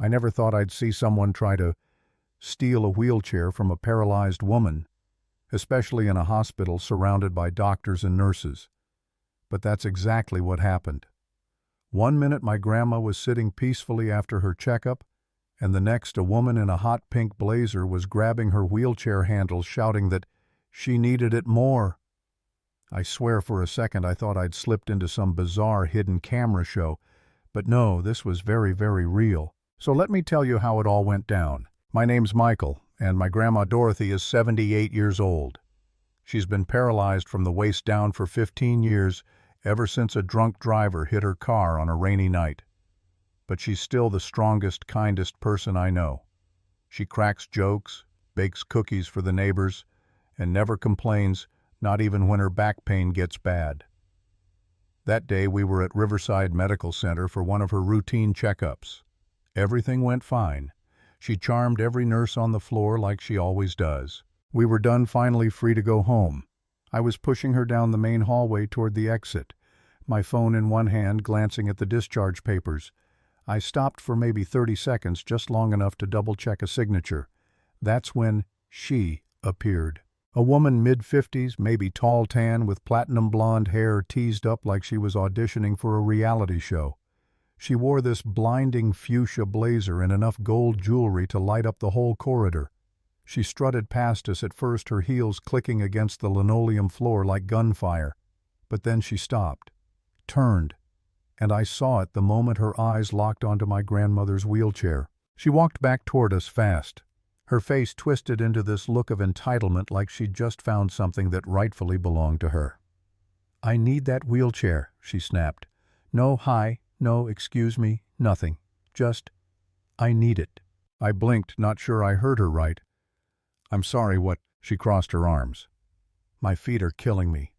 I never thought I'd see someone try to steal a wheelchair from a paralyzed woman, especially in a hospital surrounded by doctors and nurses. But that's exactly what happened. One minute my grandma was sitting peacefully after her checkup, and the next a woman in a hot pink blazer was grabbing her wheelchair handle, shouting that she needed it more. I swear for a second I thought I'd slipped into some bizarre hidden camera show, but no, this was very, very real. So let me tell you how it all went down. My name's Michael, and my grandma Dorothy is 78 years old. She's been paralyzed from the waist down for 15 years, ever since a drunk driver hit her car on a rainy night. But she's still the strongest, kindest person I know. She cracks jokes, bakes cookies for the neighbors, and never complains, not even when her back pain gets bad. That day we were at Riverside Medical Center for one of her routine checkups. Everything went fine. She charmed every nurse on the floor like she always does. We were done, finally free to go home. I was pushing her down the main hallway toward the exit, my phone in one hand, glancing at the discharge papers. I stopped for maybe 30 seconds, just long enough to double-check a signature. That's when she appeared. A woman mid-50s, maybe tall tan, with platinum blonde hair teased up like she was auditioning for a reality show. She wore this blinding fuchsia blazer and enough gold jewelry to light up the whole corridor. She strutted past us, at first her heels clicking against the linoleum floor like gunfire. But then she stopped, turned, and I saw it the moment her eyes locked onto my grandmother's wheelchair. She walked back toward us fast, her face twisted into this look of entitlement, like she'd just found something that rightfully belonged to her. "I need that wheelchair," she snapped. "No, hi. No, excuse me, nothing. Just, I need it." I blinked, not sure I heard her right. "I'm sorry, what?" She crossed her arms. "My feet are killing me.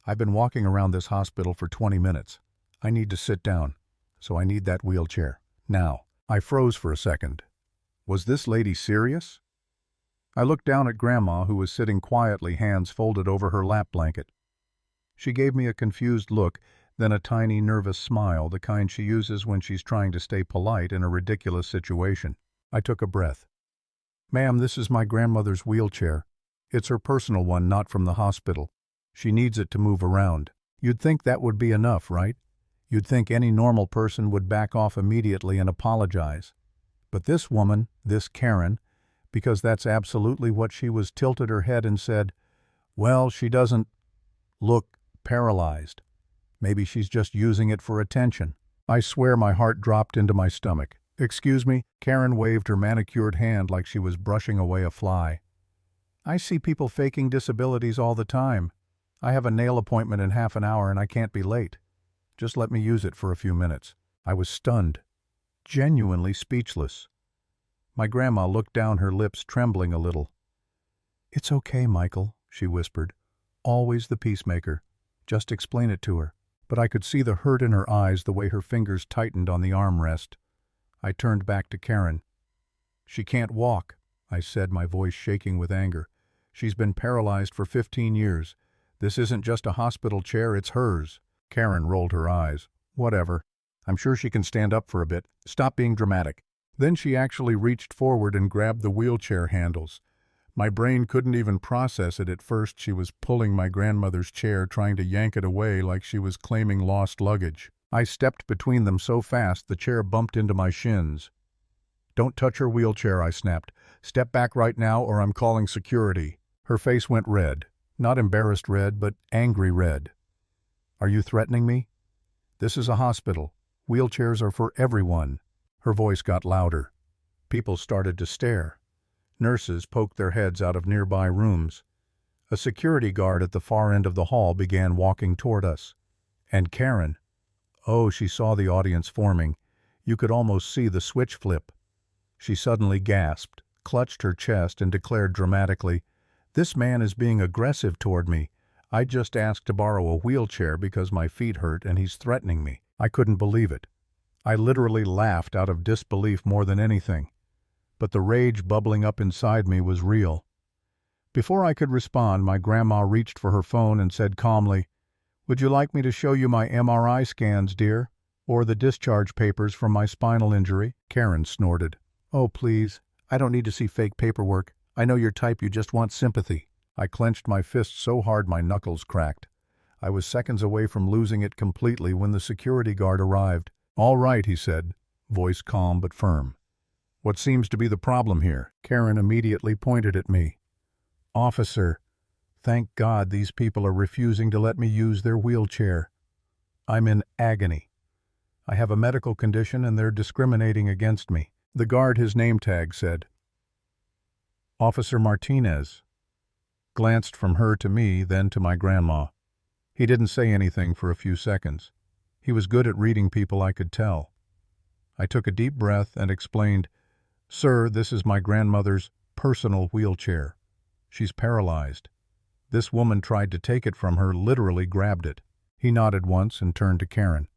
I've been walking around this hospital for 20 minutes. I need to sit down, so I need that wheelchair. Now." I froze for a second. Was this lady serious? I looked down at Grandma, who was sitting quietly, hands folded over her lap blanket. She gave me a confused look, then a tiny, nervous smile, the kind she uses when she's trying to stay polite in a ridiculous situation. I took a breath. "Ma'am, this is my grandmother's wheelchair. It's her personal one, not from the hospital. She needs it to move around. You'd think that would be enough, right? You'd think any normal person would back off immediately and apologize. But this woman, this Karen, because that's absolutely what she was, tilted her head and said, 'Well, she doesn't look paralyzed. Maybe she's just using it for attention.' I swear my heart dropped into my stomach. "Excuse me?" Karen waved her manicured hand like she was brushing away a fly. "I see people faking disabilities all the time. I have a nail appointment in half an hour and I can't be late. Just let me use it for a few minutes." I was stunned, genuinely speechless. My grandma looked down, her lips trembling a little. "It's okay, Michael," she whispered. "Always the peacemaker. Just explain it to her." But I could see the hurt in her eyes, the way her fingers tightened on the armrest. I turned back to Karen. "She can't walk," I said, my voice shaking with anger. "She's been paralyzed for 15 years. This isn't just a hospital chair, it's hers." Karen rolled her eyes. "Whatever. I'm sure she can stand up for a bit. Stop being dramatic." Then she actually reached forward and grabbed the wheelchair handles. My brain couldn't even process it at first. She was pulling my grandmother's chair, trying to yank it away like she was claiming lost luggage. I stepped between them so fast the chair bumped into my shins. "Don't touch her wheelchair," I snapped. "Step back right now or I'm calling security." Her face went red. Not embarrassed red, but angry red. "Are you threatening me? This is a hospital. Wheelchairs are for everyone." Her voice got louder. People started to stare. Nurses poked their heads out of nearby rooms. A security guard at the far end of the hall began walking toward us. And Karen, oh, she saw the audience forming. You could almost see the switch flip. She suddenly gasped, clutched her chest, and declared dramatically, "This man is being aggressive toward me. I just asked to borrow a wheelchair because my feet hurt and he's threatening me." I couldn't believe it. I literally laughed out of disbelief more than anything. But the rage bubbling up inside me was real. Before I could respond, my grandma reached for her phone and said calmly, "Would you like me to show you my MRI scans, dear?" Or the discharge papers from my spinal injury, Karen snorted. Oh, please. I don't need to see fake paperwork. I know your type, you just want sympathy. I clenched my fist so hard my knuckles cracked. I was seconds away from losing it completely when the security guard arrived. All right, he said, voice calm but firm. What seems to be the problem here? Karen immediately pointed at me. Officer, thank God these people are refusing to let me use their wheelchair. I'm in agony. I have a medical condition and they're discriminating against me. The guard, his name tag said. Officer Martinez. Glanced from her to me, then to my grandma. He didn't say anything for a few seconds. He was good at reading people, I could tell. I took a deep breath and explained, Sir, this is my grandmother's personal wheelchair. She's paralyzed. This woman tried to take it from her, literally grabbed it. He nodded once and turned to Karen.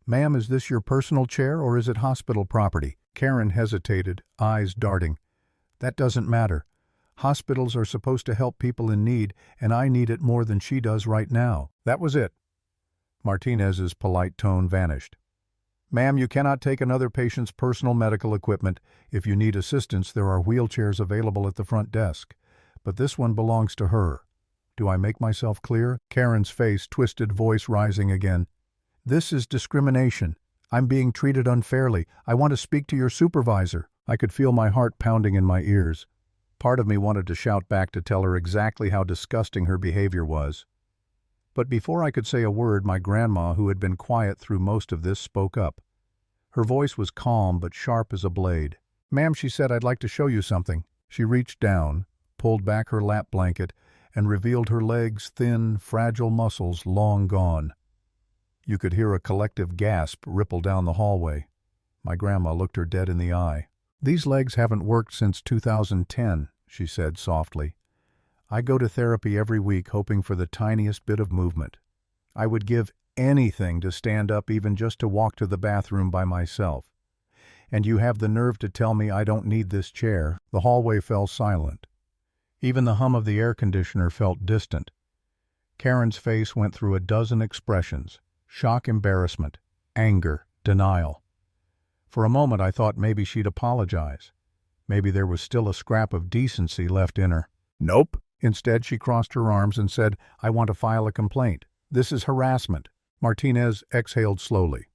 Ma'am, is this your personal chair or is it hospital property? Karen hesitated, eyes darting. That doesn't matter. Hospitals are supposed to help people in need, and I need it more than she does right now. That was it. Martinez's polite tone vanished. Ma'am, you cannot take another patient's personal medical equipment. If you need assistance, there are wheelchairs available at the front desk. But this one belongs to her. Do I make myself clear? Karen's face twisted, voice rising again. This is discrimination. I'm being treated unfairly. I want to speak to your supervisor. I could feel my heart pounding in my ears. Part of me wanted to shout back to tell her exactly how disgusting her behavior was. But before I could say a word, my grandma, who had been quiet through most of this, spoke up. Her voice was calm but sharp as a blade. Ma'am, she said, I'd like to show you something. She reached down, pulled back her lap blanket, and revealed her legs' thin, fragile muscles long gone. You could hear a collective gasp ripple down the hallway. My grandma looked her dead in the eye. These legs haven't worked since 2010, she said softly. I go to therapy every week hoping for the tiniest bit of movement. I would give anything to stand up, even just to walk to the bathroom by myself. And you have the nerve to tell me I don't need this chair. The hallway fell silent. Even the hum of the air conditioner felt distant. Karen's face went through a dozen expressions: shock, embarrassment, anger, denial. For a moment I thought maybe she'd apologize. Maybe there was still a scrap of decency left in her. Nope. Instead, she crossed her arms and said, I want to file a complaint. This is harassment. Martinez exhaled slowly.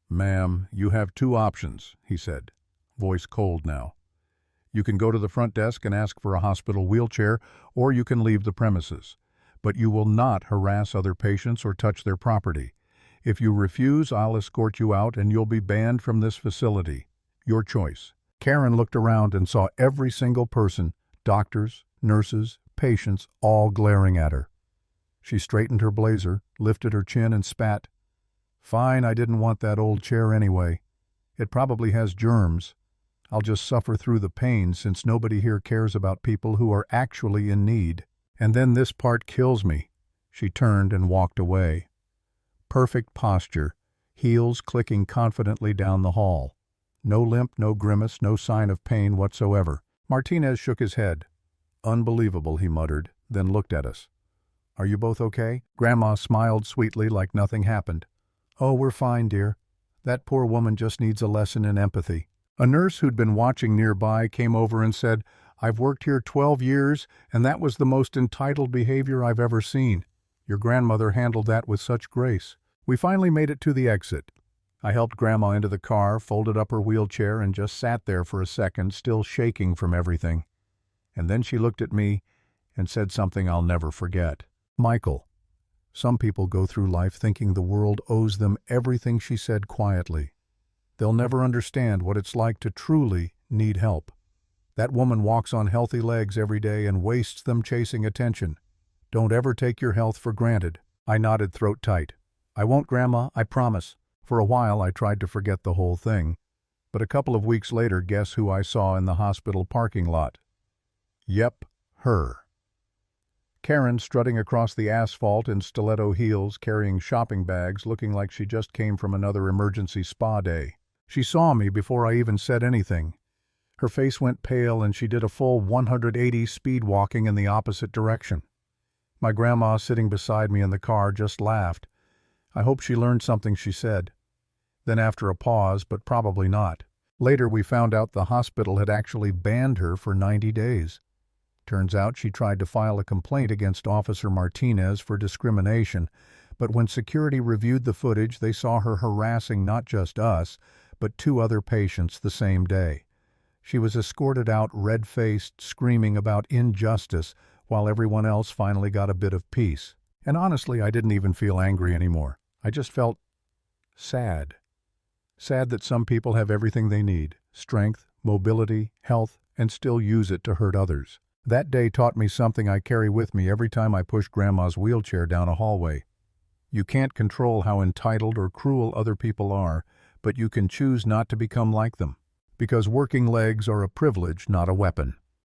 Ma'am, you have two options, he said, voice cold now. You can go to the front desk and ask for a hospital wheelchair, or you can leave the premises. But you will not harass other patients or touch their property. If you refuse, I'll escort you out and you'll be banned from this facility. Your choice. Karen looked around and saw every single person, doctors, nurses, patients, all glaring at her. She straightened her blazer, lifted her chin and spat. Fine, I didn't want that old chair anyway. It probably has germs. I'll just suffer through the pain since nobody here cares about people who are actually in need. And then this part kills me. She turned and walked away. Perfect posture, heels clicking confidently down the hall. No limp, no grimace, no sign of pain whatsoever. Martinez shook his head. Unbelievable, he muttered, then looked at us. Are you both okay? Grandma smiled sweetly like nothing happened. Oh, we're fine, dear. That poor woman just needs a lesson in empathy. A nurse who'd been watching nearby came over and said, I've worked here 12 years, and that was the most entitled behavior I've ever seen. Your grandmother handled that with such grace. We finally made it to the exit. I helped Grandma into the car, folded up her wheelchair, and just sat there for a second, still shaking from everything. And then she looked at me and said something I'll never forget. Michael, some people go through life thinking the world owes them everything, she said quietly. They'll never understand what it's like to truly need help. That woman walks on healthy legs every day and wastes them chasing attention. Don't ever take your health for granted. I nodded, throat tight. I won't, Grandma, I promise. For a while I tried to forget the whole thing. But a couple of weeks later, guess who I saw in the hospital parking lot? Yep, her. Karen strutting across the asphalt in stiletto heels, carrying shopping bags, looking like she just came from another emergency spa day. She saw me before I even said anything. Her face went pale and she did a full 180 speed walking in the opposite direction. My grandma sitting beside me in the car just laughed. I hope she learned something, she said. Then after a pause, but probably not. Later we found out the hospital had actually banned her for 90 days. Turns out she tried to file a complaint against Officer Martinez for discrimination, but when security reviewed the footage, they saw her harassing not just us, but 2 other patients the same day. She was escorted out red-faced, screaming about injustice, while everyone else finally got a bit of peace. And honestly, I didn't even feel angry anymore. I just felt sad. Sad that some people have everything they need: strength, mobility, health, and still use it to hurt others. That day taught me something I carry with me every time I push Grandma's wheelchair down a hallway. You can't control how entitled or cruel other people are, but you can choose not to become like them. Because working legs are a privilege, not a weapon.